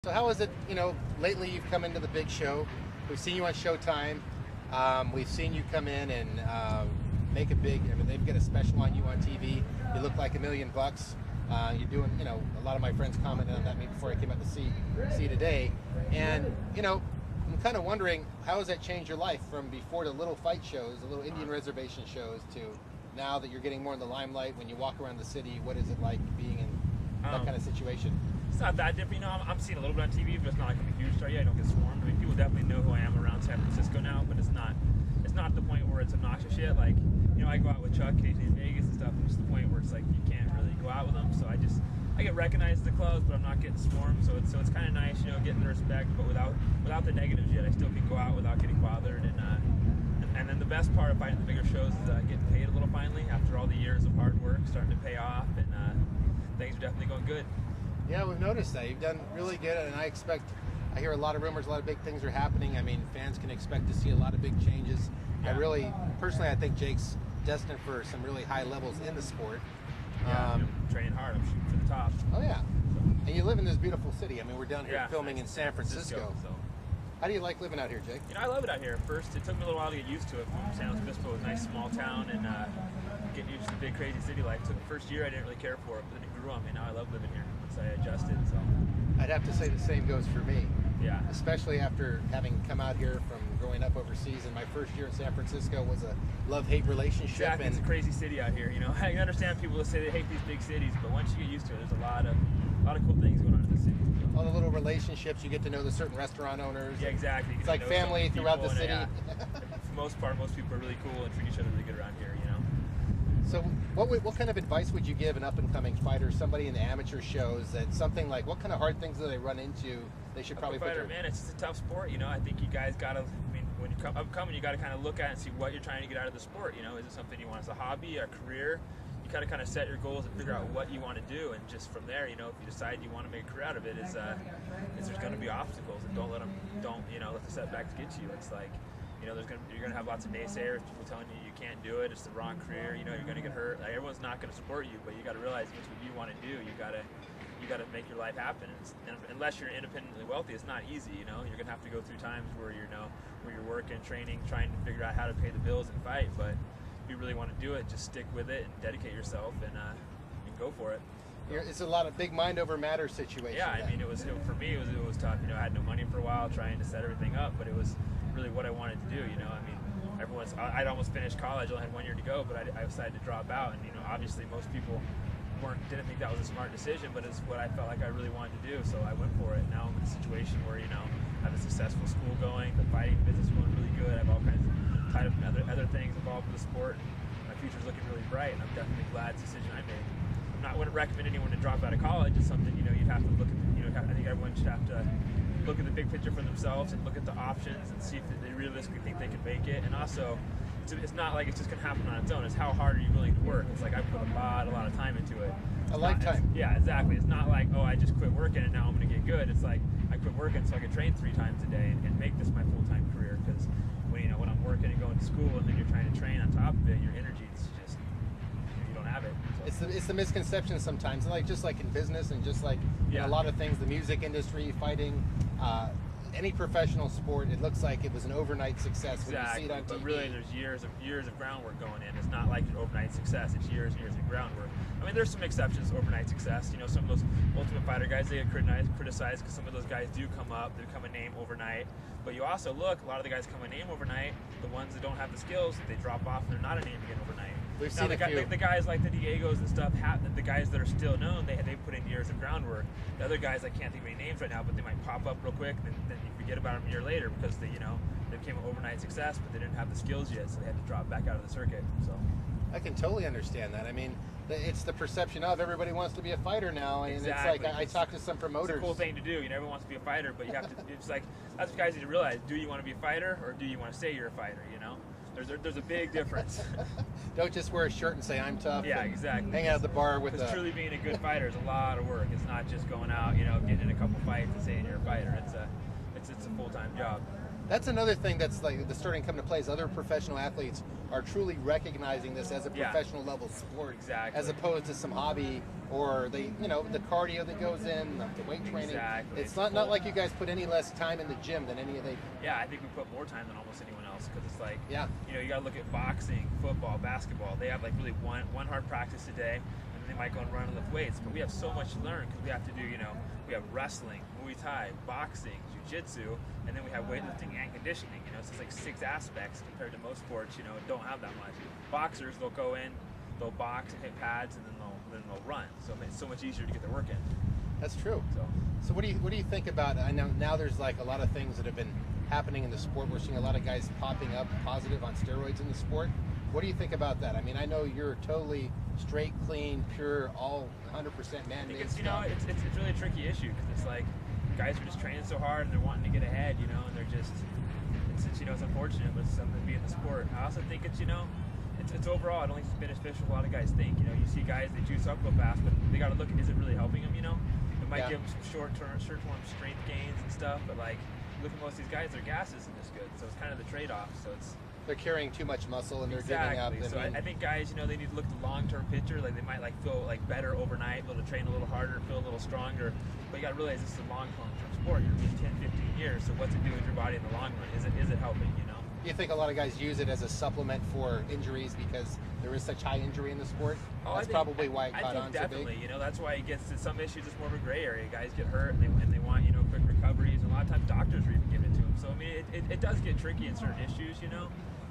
So how is it, lately you've come into the big show. We've seen you on Showtime. We've seen you come in and make a big, they've got a special on you on TV. You look like $1,000,000. You're doing, a lot of my friends commented on that before I came out to see today. And, I'm kind of wondering, how has that changed your life from before the little fight shows, the little Indian reservation shows, to now that you're getting more in the limelight when you walk around the city? What is it like being in that kind of situation? It's not that different. I'm seeing a little bit on TV, but it's not like I'm a huge star yet. I don't get swarmed. I mean, people definitely know who I am around San Francisco now, but it's not to the point where it's obnoxious yet. Like, I go out with Chuck occasionally in Vegas and stuff, and it's the point where it's like you can't really go out with them. So I get recognized at the clubs, but I'm not getting swarmed. So it's kind of nice, getting the respect, but without the negatives yet. I still can go out without getting bothered. And then the best part of fighting the bigger shows is getting paid a little finally after all the years of hard work starting to pay off, and things are definitely going good. Yeah, we've noticed that. You've done really good, and I hear a lot of rumors, a lot of big things are happening. I mean, fans can expect to see a lot of big changes. Yeah. Personally, I think Jake's destined for some really high levels in the sport. Yeah, I'm training hard. I'm shooting for the top. Oh, yeah. And you live in this beautiful city. I mean, we're down here filming in San Francisco. So. How do you like living out here, Jake? I love it out here. First, it took me a little while to get used to it. From San Francisco, a nice small town, and getting used to the big, crazy city life. Took the first year, I didn't really care for it, but then it grew on me. Now I love living here once I adjusted. So I'd have to say the same goes for me. Yeah. Especially after having come out here from growing up overseas, and my first year in San Francisco was a love-hate relationship. Exactly. It's a crazy city out here. I understand people that say they hate these big cities, but once you get used to it, there's a lot of cool things going on in the city. All the little relationships, you get to know the certain restaurant owners. Yeah, exactly. It's like family throughout the city. For the most part, most people are really cool and treat each other really good around here. So what kind of advice would you give an up-and-coming fighter, somebody in the amateur shows, that something like, what kind of hard things do they run into they should probably put man, it's just a tough sport. I think you guys got to, when you come upcoming, you got to kind of look at it and see what you're trying to get out of the sport. Is it something you want as a hobby, a career? You got to kind of set your goals and figure out what you want to do, and just from there, if you decide you want to make a career out of it, is there's going to be obstacles, and don't let the setbacks get to you. It's like, you're gonna have lots of naysayers, people telling you can't do it, it's the wrong career, you're gonna get hurt. Like, everyone's not gonna support you, but you got to realize it's what you want to do. You got to make your life happen. And unless you're independently wealthy, it's not easy. You're gonna have to go through times where where you're working, training, trying to figure out how to pay the bills and fight. But if you really want to do it, just stick with it and dedicate yourself and go for it. It's a lot of big mind over matter situation. Yeah, for me it was tough. I had no money for a while, trying to set everything up, but it was really what I wanted to do. I'd almost finished college, I only had 1 year to go, but I decided to drop out, and obviously most people didn't think that was a smart decision, but it's what I felt like I really wanted to do, so I went for it. Now I'm in a situation where I have a successful school going, the fighting business is going really good, I have all kinds of tied up in other things involved with the sport, and my future's looking really bright, and I'm definitely glad it's the decision I made. I wouldn't recommend anyone to drop out of college. It's something you'd have to look at. I think everyone should have to look at the big picture for themselves and look at the options and see if they realistically think they can make it. And also, it's not like it's just going to happen on its own. It's how hard are you willing to work. It's like I put a lot of time into it. Lifetime. Yeah, exactly. It's not like, I just quit working and now I'm going to get good. It's like I quit working so I can train 3 times a day and make this my full-time career. Because when I'm working and going to school and then you're trying to train on top of it, your energy is just you don't have it. So. It's the misconception sometimes, just like in business and just like in a lot of things, the music industry, fighting, any professional sport, it looks like it was an overnight success when you see it on TV. But really, there's years of groundwork going in. It's not like an overnight success. It's years and years of groundwork. There's some exceptions to overnight success. Some of those Ultimate Fighter guys, they get criticized because some of those guys do come up, they become a name overnight. But you also look, a lot of the guys come a name overnight. The ones that don't have the skills, they drop off and they're not a name again overnight. We've seen the guys like the Diegos and stuff, the guys that are still known, they put in years of groundwork. The other guys, I can't think of any names right now, but they might pop up real quick, and then you forget about them a year later because they became an overnight success, but they didn't have the skills yet, so they had to drop back out of the circuit. So I can totally understand that. It's the perception of everybody wants to be a fighter now, and exactly. It's like I talk to some promoters. It's a cool thing to do. Everyone wants to be a fighter, but you have to. It's like that's what guys need to realize. Do you want to be a fighter, or do you want to say you're a fighter? There's a big difference. Don't just wear a shirt and say I'm tough. Yeah, exactly. Hang out at the bar with. Because truly being a good fighter is a lot of work. It's not just going out, getting in a couple fights and saying you're a fighter. It's a full-time job. That's another thing that's like that's starting to come to play is other professional athletes are truly recognizing this as a Yeah. professional level sport, Exactly. as opposed to some hobby or the the cardio that goes in, the weight training. Exactly. It's not like you guys put any less time in the gym than any of they. Yeah, I think we put more time than almost anyone else because it's like, Yeah. you got to look at boxing, football, basketball. They have like really one hard practice a day, and then they might go and run and lift weights. But we have so much to learn because we have to do, we have wrestling, Muay Thai, boxing, jiu-jitsu, and then we have weightlifting and conditioning. So it's like 6 aspects compared to most sports, don't have that much. Boxers, they'll go in, they'll box and hit pads, and then they'll run. So it's so much easier to get their work in. That's true. So So what do you think about? I know now there's like a lot of things that have been happening in the sport. We're seeing a lot of guys popping up positive on steroids in the sport. What do you think about that? I mean, I know you're totally straight, clean, pure, all 100% I man-made think it's stuff. it's really a tricky issue because it's like guys are just training so hard and they're wanting to get ahead, and they're just it's unfortunate, but it's something to be in the sport. I also think it's overall I don't think it's beneficial. A lot of guys think you see guys they juice up real fast, but they got to look at is it really helping them? It might Yeah. give them some short-term strength gains and stuff, but like look at most of these guys, their gas isn't as good, so it's kind of the trade-off. So it's They're carrying too much muscle and they're exactly. giving up. So I think guys, they need to look at the long-term picture. Like they might feel better overnight, be able to train a little harder, feel a little stronger. But you got to realize this is a long-term sport. You're going to be 10, 15 years. So what's it doing to your body in the long run? Is it helping? you think a lot of guys use it as a supplement for injuries because there is such high injury in the sport? That's probably why it caught on so definitely. big. That's why it gets to some issues. It's more of a gray area. Guys get hurt and they want quick recoveries. And a lot of times doctors are even giving it to them. So I mean, it does get tricky in certain issues.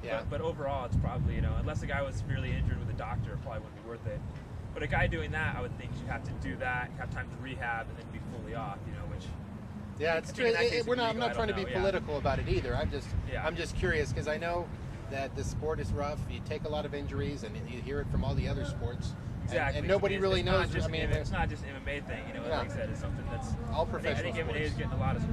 Yeah. But overall, it's probably unless a guy was severely injured with a doctor, it probably wouldn't be worth it. But a guy doing that, I would think you have to do that, have time to rehab, and then be fully off. Which Yeah, it's I true. think in that case We're it'd not. be I'm legal. not I trying to don't be know, yeah. political about it either. Yeah. I'm just curious because I know that the sport is rough. You take a lot of injuries, and you hear it from all the other sports. Exactly. And nobody It's really not knows. Just, I mean, it's not just MMA thing. Yeah. Like I said, it's something that's all I professional think MMA sports. is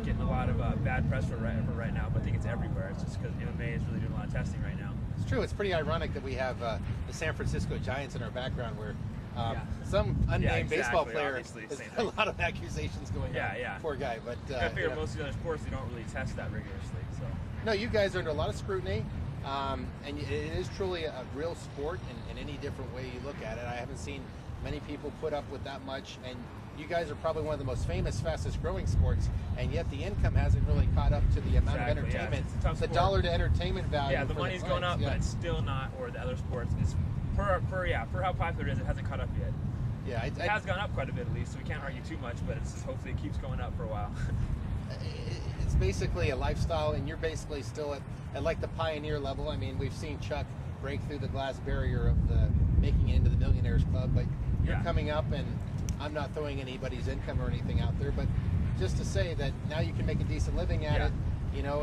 getting a lot of bad press for right now, but I think it's everywhere. It's just because MMA is really doing a lot of testing right now. It's true. It's pretty ironic that we have the San Francisco Giants in our background, where Yeah. some unnamed exactly, baseball player obviously, has same a thing. lot of accusations going Yeah, on. yeah. Poor guy, but I figure you know. most of the other sports they don't really test that rigorously. So No, you guys are under a lot of scrutiny, and it is truly a real sport in any different way you look at it. I haven't seen many people put up with that much, and you guys are probably one of the most famous, fastest growing sports, and yet the income hasn't really caught up to the amount Exactly, of yeah. entertainment, It's a tough the sport. dollar to entertainment value. yeah, the for money's going clients. up, Yeah. but it's still not where the other sports. It's per how popular it is. It hasn't caught up yet. Yeah, It has gone up quite a bit at least, so we can't argue too much. But it's just hopefully it keeps going up for a while. it's basically a lifestyle, and you're basically still at like the pioneer level. I mean, we've seen Chuck break through the glass barrier of the making it into the Millionaires Club, but you're Yeah. coming up, and I'm not throwing anybody's income or anything out there, but just to say that now you can make a decent living at Yeah. it,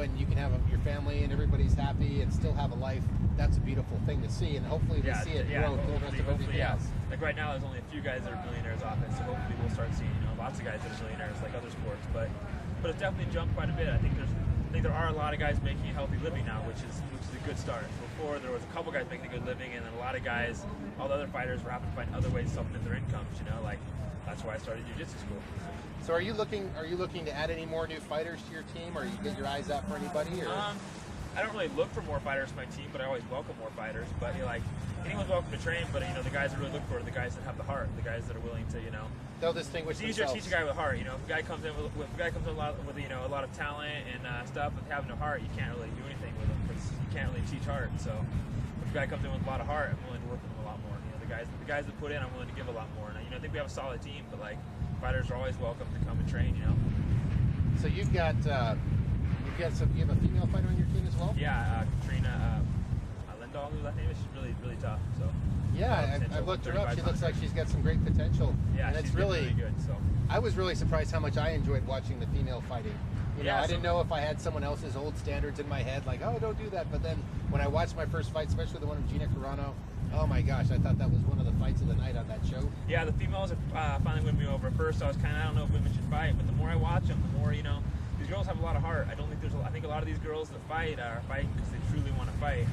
and you can have your family and everybody's happy and still have a life. That's a beautiful thing to see, and hopefully we see it grow through the rest of everything yeah. else. Like right now, there's only a few guys that are millionaires off it, so hopefully we'll start seeing lots of guys that are millionaires like other sports. But it's definitely jumped quite a bit. I think there are a lot of guys making a healthy living now, which is a good start. Before there was a couple guys making a good living, and then a lot of guys, all the other fighters were having to find other ways to supplement their incomes. Like that's why I started jiu-jitsu school. So are you looking to add any more new fighters to your team, or you get your eyes out for anybody? Or I don't really look for more fighters for my team, but I always welcome more fighters. But anyone's welcome to train. But the guys I really look for are the guys that have the heart, the guys that are willing to they'll distinguish It's easier to themselves. teach a guy with heart. If a guy comes in with a lot a lot of talent and stuff, with having no heart, you can't really do anything with him because you can't really teach heart. So if a guy comes in with a lot of heart, I'm willing to work with him a lot more. The guys that put in, I'm willing to give a lot more. And I think we have a solid team, but fighters are always welcome to come and train. So you have a female fighter on your team as well? Yeah, Katrina Lindahl, I think she's really really tough. So Yeah, potential, I've looked her up. She 35 looks like she's got some great potential. yeah, and she's it's been really good. So I was really surprised how much I enjoyed watching the female fighting. Yeah, I didn't know if I had someone else's old standards in my head, like, oh, don't do that. But then when I watched my first fight, especially the one of Gina Carano, oh my gosh, I thought that was one of the fights of the night on that show. yeah, the females are finally winning me over. At first, I was I don't know if women should fight, but the more I watch them, the more these girls have a lot of heart. I think a lot of these girls that fight are fighting because they truly want to fight.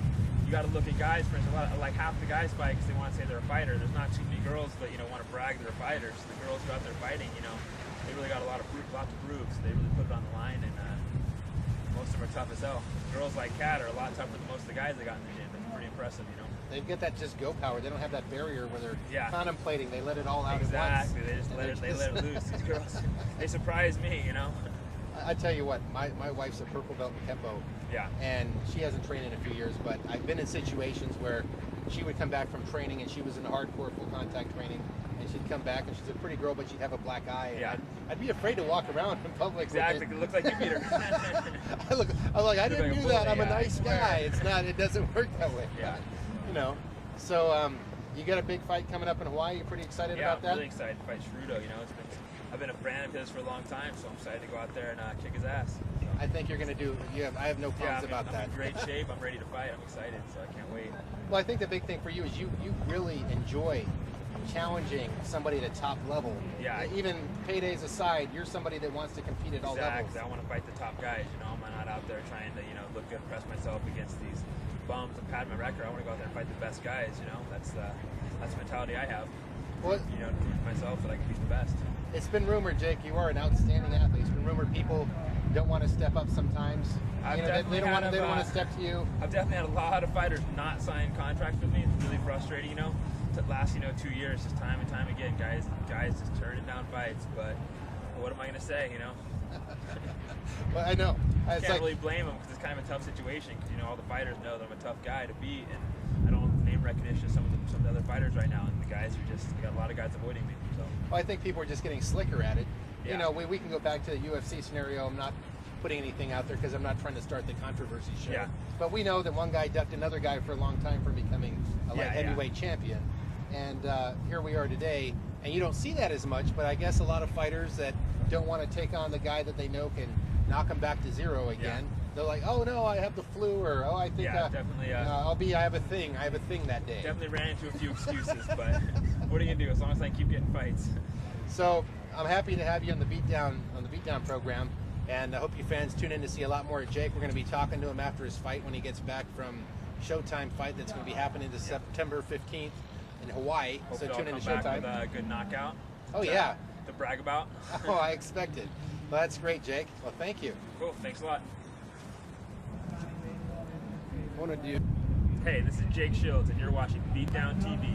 You got to look at guys, for instance, half the guys fight because they want to say they're a fighter. There's not too many girls that want to brag they're fighters. The girls who are out there fighting, they really got a lot to prove. So they really put it on the line, and most most of them are tough as hell. Girls like Kat are a lot tougher than most of the guys that got in the gym. It's pretty impressive, you know. They get that just go power. They don't have that barrier where they're Yeah. contemplating. They let it all out Exactly. at once. They just And let it loose. These girls, they surprise me, you know. I tell you what, my wife's a purple belt in Kempo, Yeah. and she hasn't trained in a few years, but I've been in situations where she would come back from training, and she was in hardcore full contact training, and she'd come back, and she's a pretty girl, but she'd have a black eye. And Yeah. I'd be afraid to walk around in public. Exactly. With It looks like you beat her. I was like, I Look didn't like a do that. bully, I'm a yeah, I nice swear. guy. It's not. It doesn't work that way. Yeah. You know. So you got a big fight coming up in Hawaii. You're pretty excited Yeah, about that. I'm really excited to fight Cerudo. You know, I've been a fan of his for a long time, so I'm excited to go out there and kick his ass. So, I think you're going to do. I have no yeah, qualms about I'm that. in great shape. I'm ready to fight. I'm excited, so I can't wait. Well, I think the big thing for you is you really enjoy challenging somebody at a top level. Yeah. Even paydays aside, you're somebody that wants to compete at all levels. Exactly. I want to fight the top guys. You know, I'm not out there trying to look good, press myself against these bums and pad my record. I want to go out there and fight the best guys. You know, that's the mentality I have. Well, You know, to prove to myself that I can beat the best. it's been rumored, Jake, you are an outstanding athlete. It's been rumored people don't want to step up sometimes. I've You know, they definitely don't want had to. They don't a- want to step to you. I've definitely had a lot of fighters not sign contracts with me. It's really frustrating, you know. To last, 2 years, just time and time again, guys just turning down fights. But what am I gonna say, you know? Well, I know. It's Can't like, really blame them because it's kind of a tough situation. Because all the fighters know that I'm a tough guy to beat, and I don't have name recognition of some of the other fighters right now. And the guys are just got a lot of guys avoiding me. So well, I think people are just getting slicker at it. Yeah. You know, we can go back to the UFC scenario. I'm not putting anything out there because I'm not trying to start the controversy show. Yeah. But we know that one guy ducked another guy for a long time from becoming a light Yeah, yeah. heavyweight champion. And here we are today. And you don't see that as much, but I guess a lot of fighters that don't want to take on the guy that they know can knock him back to zero again. Yeah. They're like, oh no, I have the flu, or oh, I think Yeah, definitely, I have a thing that day. definitely ran into a few excuses, but what are you gonna do? As long as I keep getting fights. So I'm happy to have you on the Beatdown program, and I hope you fans tune in to see a lot more of Jake. We're going to be talking to him after his fight when he gets back from Showtime fight that's going to be happening this September 15th in Hawaii. Hopefully so tune in I'll to come back Showtime. with a good knockout. Oh, to- yeah. To brag about. Oh, I expect it. Well, that's great, Jake. Well, thank you. Cool. Thanks a lot. I want to do. Hey, this is Jake Shields, and you're watching Beatdown TV.